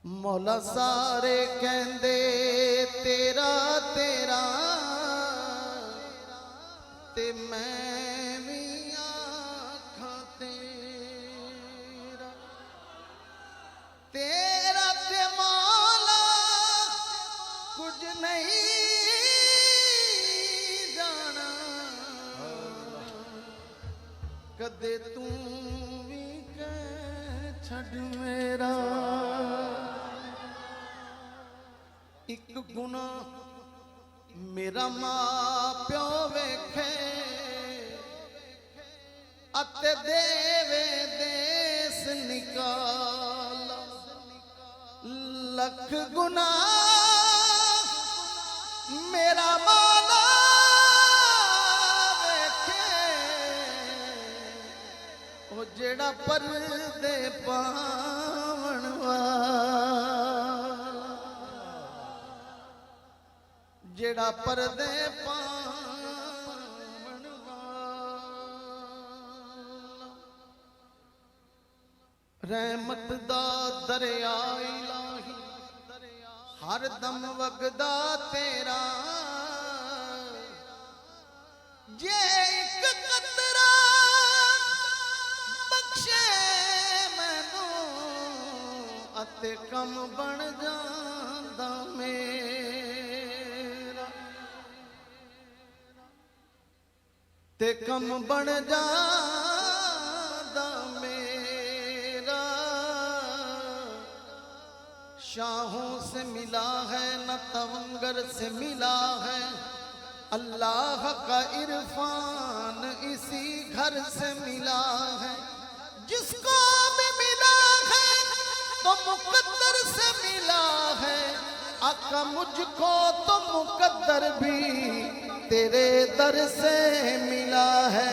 मौला सारे कहंदे तेरा तेरा ते मैं भी आखां तेरा तेरा ते मौला कुछ नहीं जाना कदे तू भी कह छड़ मेरा एक गुना मेरा मां प्यो वेखे अते देवे देस निकाल लख गुना मेरा मौला वेखे ओ जेड़ा परदे पावण वाला जेड़ा परदे पावण वाला रहमत दा दरिया इलाही हर दम वगदा तेरा जे एक कतरा बख्शे मैनू अते कम बन जांदा मेरा ते कम बन जांदा मेरा शाहों से मिला है न तवंगर से मिला है अल्लाह का इरफान इसी घर से मिला है जिसको भी मिला है तो मुकद्दर से मिला है आका मुझको तो मुकद्दर भी तेरे दर से मिला है।